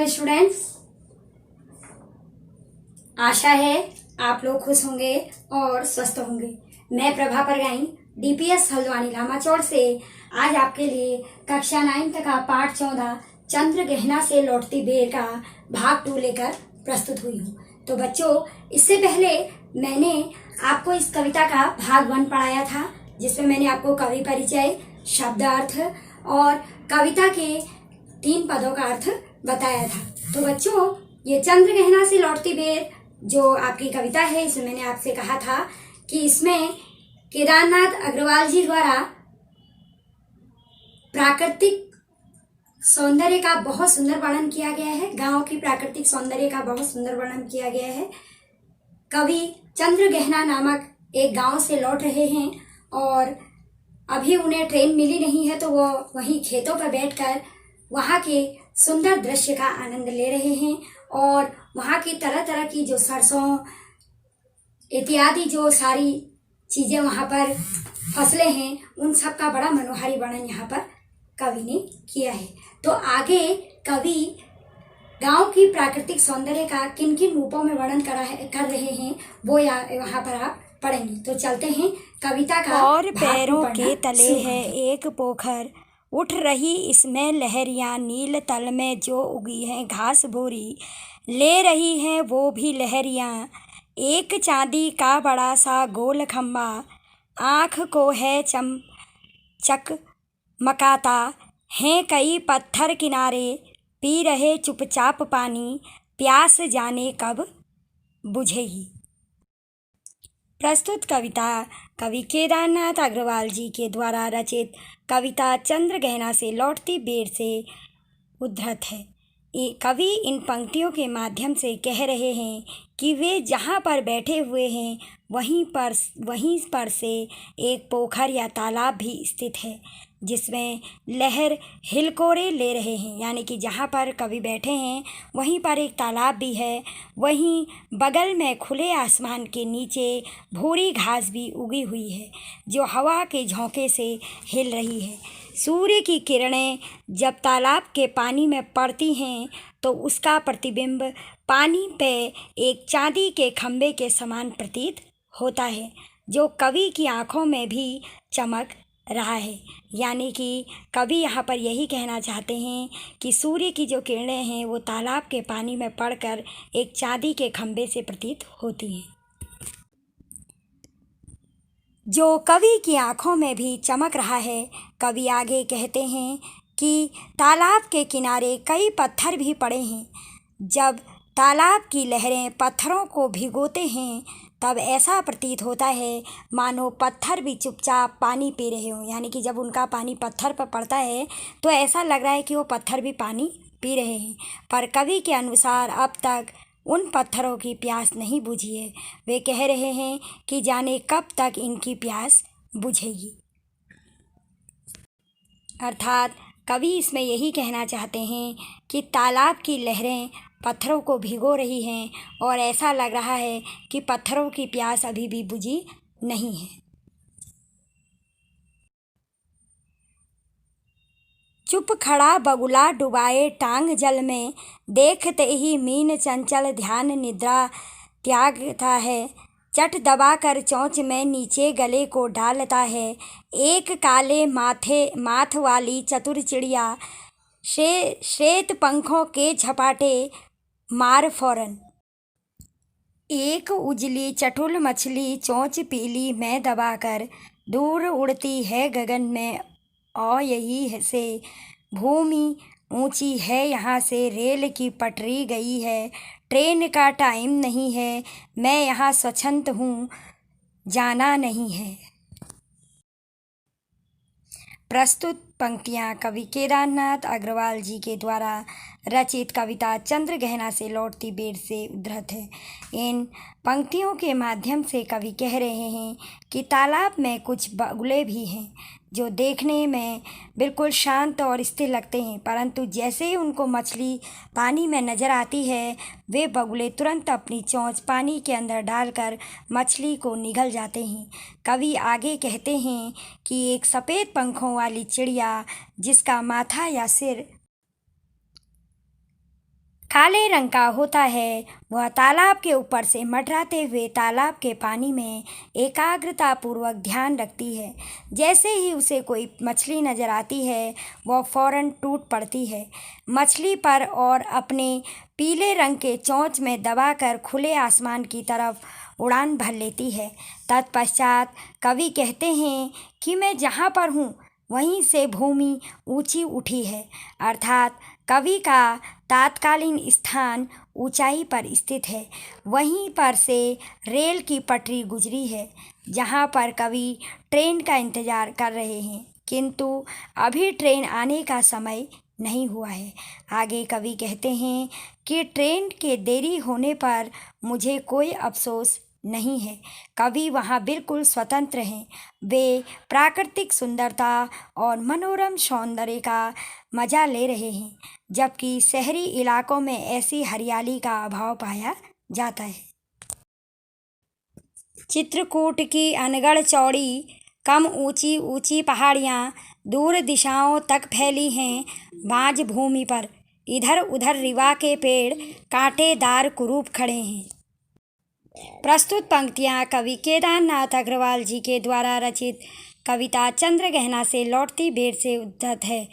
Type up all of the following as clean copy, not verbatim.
Hello students, आशा है आप लोग खुश होंगे और स्वस्थ होंगे। मैं प्रभा परगाई डीपीएस हल्द्वानी लामाचौड़ से आज आपके लिए कक्षा 9 तक का पाठ 14 चंद्र गहना से लौटती बेर का भाग 2 लेकर प्रस्तुत हुई हूँ। तो बच्चों, इससे पहले मैंने आपको इस कविता का भाग 1 पढ़ाया था, जिसमें मैंने आपको कवि परिचय, शब्दार्थ और कविता के 3 पदों का अर्थ बताया था। तो बच्चों, ये चंद्र गहना से लौटती बेर जो आपकी कविता है, इसमें मैंने आपसे कहा था कि इसमें केदारनाथ अग्रवाल जी द्वारा प्राकृतिक सौंदर्य का बहुत सुंदर वर्णन किया गया है। गांव की प्राकृतिक सौंदर्य का बहुत सुंदर वर्णन किया गया है। कवि चंद्र गहना नामक एक गांव से लौट रहे हैं और अभी उन्हें ट्रेन मिली नहीं है, तो वो वहीं खेतों पर बैठकर वहाँ के सुंदर दृश्य का आनंद ले रहे हैं और वहाँ की तरह तरह की जो सरसों इत्यादि जो सारी चीज़ें वहाँ पर फसलें हैं, उन सब का बड़ा मनोहारी वर्णन यहाँ पर कवि ने किया है। तो आगे कवि गांव की प्राकृतिक सौंदर्य का किन किन रूपों में वर्णन कर रहे हैं वो वहाँ पर आप पढ़ेंगे। तो चलते हैं कविता का। और पैरों के तले है एक पोखर, उठ रही इसमें लहरियाँ, नील तल में जो उगी हैं घास भूरी, ले रही हैं वो भी लहरियाँ। एक चांदी का बड़ा सा गोल खम्बा, आँख को है चकमकाता, हैं कई पत्थर किनारे, पी रहे चुपचाप पानी, प्यास जाने कब बुझेगी। प्रस्तुत कविता कवि केदारनाथ अग्रवाल जी के द्वारा रचित कविता चंद्र गहना से लौटती बेर से उद्धृत है। कवि इन पंक्तियों के माध्यम से कह रहे हैं कि वे जहाँ पर बैठे हुए हैं वहीं पर से एक पोखर या तालाब भी स्थित है, जिसमें लहर हिलकोरे ले रहे हैं। यानी कि जहाँ पर कवि बैठे हैं वहीं पर एक तालाब भी है, वहीं बगल में खुले आसमान के नीचे भूरी घास भी उगी हुई है जो हवा के झोंके से हिल रही है। सूर्य की किरणें जब तालाब के पानी में पड़ती हैं तो उसका प्रतिबिंब पानी पे एक चांदी के खंभे के समान प्रतीत होता है, जो कवि की आँखों में भी चमक रहा है। यानी कि कवि यहाँ पर यही कहना चाहते हैं कि सूर्य की जो किरणें हैं वो तालाब के पानी में पड़कर एक चांदी के खंभे से प्रतीत होती हैं, जो कवि की आँखों में भी चमक रहा है। कवि आगे कहते हैं कि तालाब के किनारे कई पत्थर भी पड़े हैं। जब तालाब की लहरें पत्थरों को भिगोते हैं तब ऐसा प्रतीत होता है मानो पत्थर भी चुपचाप पानी पी रहे हों। यानी कि जब उनका पानी पत्थर पर पड़ता है तो ऐसा लग रहा है कि वो पत्थर भी पानी पी रहे हैं। पर कवि के अनुसार अब तक उन पत्थरों की प्यास नहीं बुझी है। वे कह रहे हैं कि जाने कब तक इनकी प्यास बुझेगी। अर्थात कवि इसमें यही कहना चाहते हैं कि तालाब की लहरें पत्थरों को भिगो रही हैं और ऐसा लग रहा है कि पत्थरों की प्यास अभी भी बुझी नहीं है। चुप खड़ा बगुला डुबाए टांग जल में, देखते ही मीन चंचल ध्यान निद्रा त्यागता है, चट दबाकर चोंच में नीचे गले को डालता है। एक काले माथ वाली चतुर चिड़िया, श्वेत पंखों के झपाटे मार फौरन। एक उजली चटुल मछली चोंच पीली में दबाकर दूर उड़ती है गगन में, और यही से भूमि ऊंची है, यहाँ से रेल की पटरी गई है, ट्रेन का टाइम नहीं है, मैं यहाँ स्वच्छंद हूँ, जाना नहीं है। प्रस्तुत पंक्तियाँ कवि केदारनाथ अग्रवाल जी के द्वारा रचित कविता चंद्र गहना से लौटती बेर से उद्धृत है। इन पंक्तियों के माध्यम से कवि कह रहे हैं कि तालाब में कुछ बगुले भी हैं जो देखने में बिल्कुल शांत और स्थिर लगते हैं, परंतु जैसे ही उनको मछली पानी में नज़र आती है वे बगुले तुरंत अपनी चोंच पानी के अंदर डालकर मछली को निगल जाते हैं। कवि आगे कहते हैं कि एक सफ़ेद पंखों वाली चिड़िया जिसका माथा या सिर काले रंग का होता है। वह तालाब के ऊपर से मंडराते हुए तालाब के पानी में एकाग्रतापूर्वक ध्यान रखती है। जैसे ही उसे कोई मछली नज़र आती है वह फौरन टूट पड़ती है मछली पर और अपने पीले रंग के चोंच में दबाकर खुले आसमान की तरफ उड़ान भर लेती है। तत्पश्चात कवि कहते हैं कि मैं जहाँ पर हूँ वहीं से भूमि ऊंची उठी है, अर्थात कवि का तात्कालीन स्थान ऊंचाई पर स्थित है। वहीं पर से रेल की पटरी गुजरी है जहाँ पर कवि ट्रेन का इंतज़ार कर रहे हैं, किंतु अभी ट्रेन आने का समय नहीं हुआ है। आगे कवि कहते हैं कि ट्रेन के देरी होने पर मुझे कोई अफसोस नहीं है। कवि वहाँ बिल्कुल स्वतंत्र हैं। वे प्राकृतिक सुंदरता और मनोरम सौंदर्य का मज़ा ले रहे हैं, जबकि शहरी इलाकों में ऐसी हरियाली का अभाव पाया जाता है। चित्रकूट की अनगढ़ चौड़ी कम ऊंची ऊंची पहाड़ियाँ दूर दिशाओं तक फैली हैं। बाँझ भूमि पर इधर उधर रिवा के पेड़ कांटेदार कुरूप खड़े हैं। प्रस्तुत पंक्तियाँ कवि केदारनाथ अग्रवाल जी के द्वारा रचित कविता चंद्रगहना से लौटती बेर से उद्धृत है।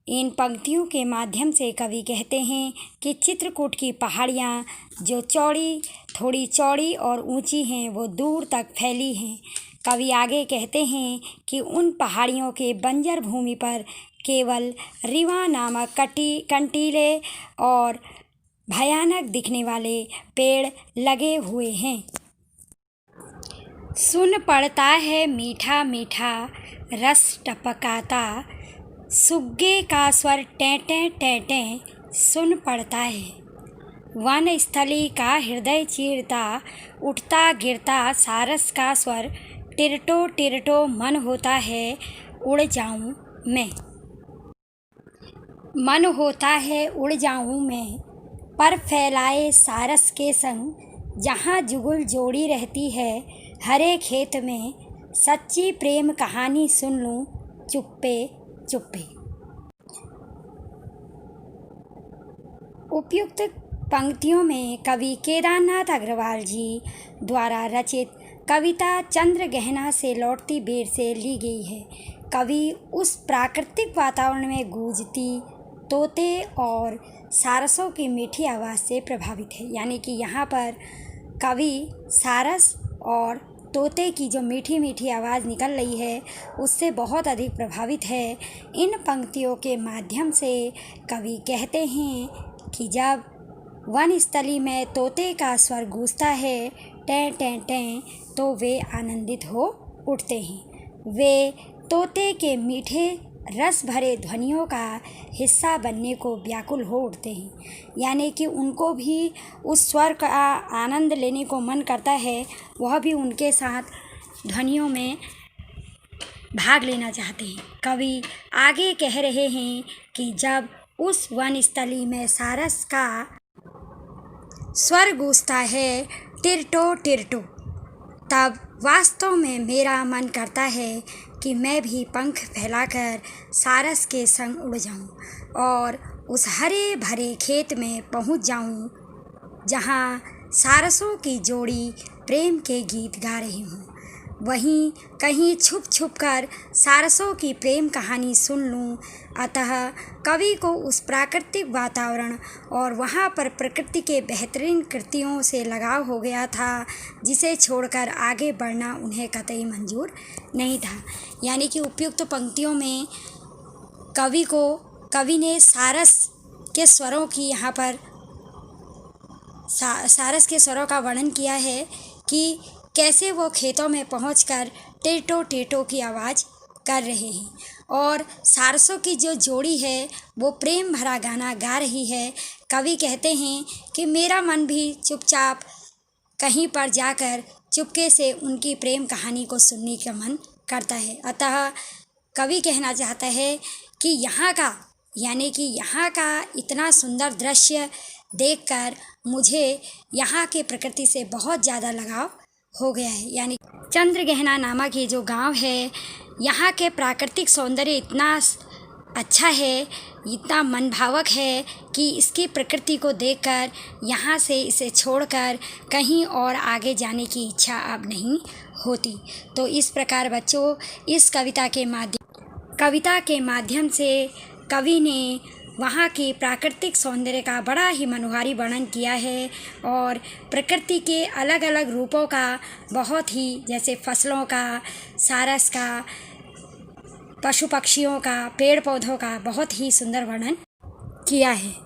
इन पंक्तियों के माध्यम से कवि कहते हैं कि चित्रकूट की पहाड़ियाँ जो थोड़ी चौड़ी और ऊंची हैं वो दूर तक फैली हैं। कवि आगे कहते हैं कि उन पहाड़ियों के बंजर भूमि पर केवल रिवा नामक कंटीले और भयानक दिखने वाले पेड़ लगे हुए हैं। सुन पड़ता है मीठा मीठा रस टपकाता, सुग्गे का स्वर टें टें सुन पड़ता है। वन स्थली का हृदय चीरता, उठता गिरता सारस का स्वर टिरटो मन होता है उड़ जाऊं मैं। मन होता है उड़ जाऊं मैं, पर फैलाए सारस के संग, जहाँ जुगुल जोड़ी रहती है हरे खेत में, सच्ची प्रेम कहानी सुन लूं चुप्पे चुप्पे। उपयुक्त पंक्तियों में कवि केदारनाथ अग्रवाल जी द्वारा रचित कविता चंद्रगहना से लौटती बेर से ली गई है। कवि उस प्राकृतिक वातावरण में गूंजती तोते और सारसों की मीठी आवाज़ से प्रभावित है। यानी कि यहाँ पर कवि सारस और तोते की जो मीठी मीठी आवाज़ निकल रही है उससे बहुत अधिक प्रभावित है। इन पंक्तियों के माध्यम से कवि कहते हैं कि जब वनस्थली में तोते का स्वर गूंजता है टें तो वे आनंदित हो उठते हैं। वे तोते के मीठे रस भरे ध्वनियों का हिस्सा बनने को व्याकुल हो उठते हैं। यानी कि उनको भी उस स्वर का आनंद लेने को मन करता है, वह भी उनके साथ ध्वनियों में भाग लेना चाहते हैं। कवि आगे कह रहे हैं कि जब उस वनस्थली में सारस का स्वर गूंजता है टिरटो, तब वास्तव में मेरा मन करता है कि मैं भी पंख फैलाकर सारस के संग उड़ जाऊं और उस हरे भरे खेत में पहुंच जाऊं जहां सारसों की जोड़ी प्रेम के गीत गा रही हूं। वहीं कहीं छुप कर सारसों की प्रेम कहानी सुन लूं। अतः कवि को उस प्राकृतिक वातावरण और वहाँ पर प्रकृति के बेहतरीन कृतियों से लगाव हो गया था, जिसे छोड़कर आगे बढ़ना उन्हें कतई मंजूर नहीं था। यानी कि उपयुक्त पंक्तियों में कवि ने सारस के स्वरों की यहाँ पर सारस के स्वरों का वर्णन किया है कि कैसे वो खेतों में पहुंचकर टेटो की आवाज़ कर रहे हैं और सारसों की जो जोड़ी है वो प्रेम भरा गाना गा रही है। कवि कहते हैं कि मेरा मन भी चुपचाप कहीं पर जाकर चुपके से उनकी प्रेम कहानी को सुनने का मन करता है। अतः कवि कहना चाहता है कि यहाँ का इतना सुंदर दृश्य देखकर मुझे यहाँ के प्रकृति से बहुत ज़्यादा लगाव हो गया है। यानी चंद्रगहना नामक ये जो गांव है, यहाँ के प्राकृतिक सौंदर्य इतना अच्छा है, इतना मनभावक है कि इसकी प्रकृति को देखकर यहाँ से इसे छोड़कर कहीं और आगे जाने की इच्छा अब नहीं होती। तो इस प्रकार बच्चों, इस कविता के माध्यम से कवि ने वहाँ के प्राकृतिक सौंदर्य का बड़ा ही मनोहारी वर्णन किया है और प्रकृति के अलग अलग रूपों का बहुत ही, जैसे फसलों का, सारस का, पशु पक्षियों का, पेड़ पौधों का बहुत ही सुंदर वर्णन किया है।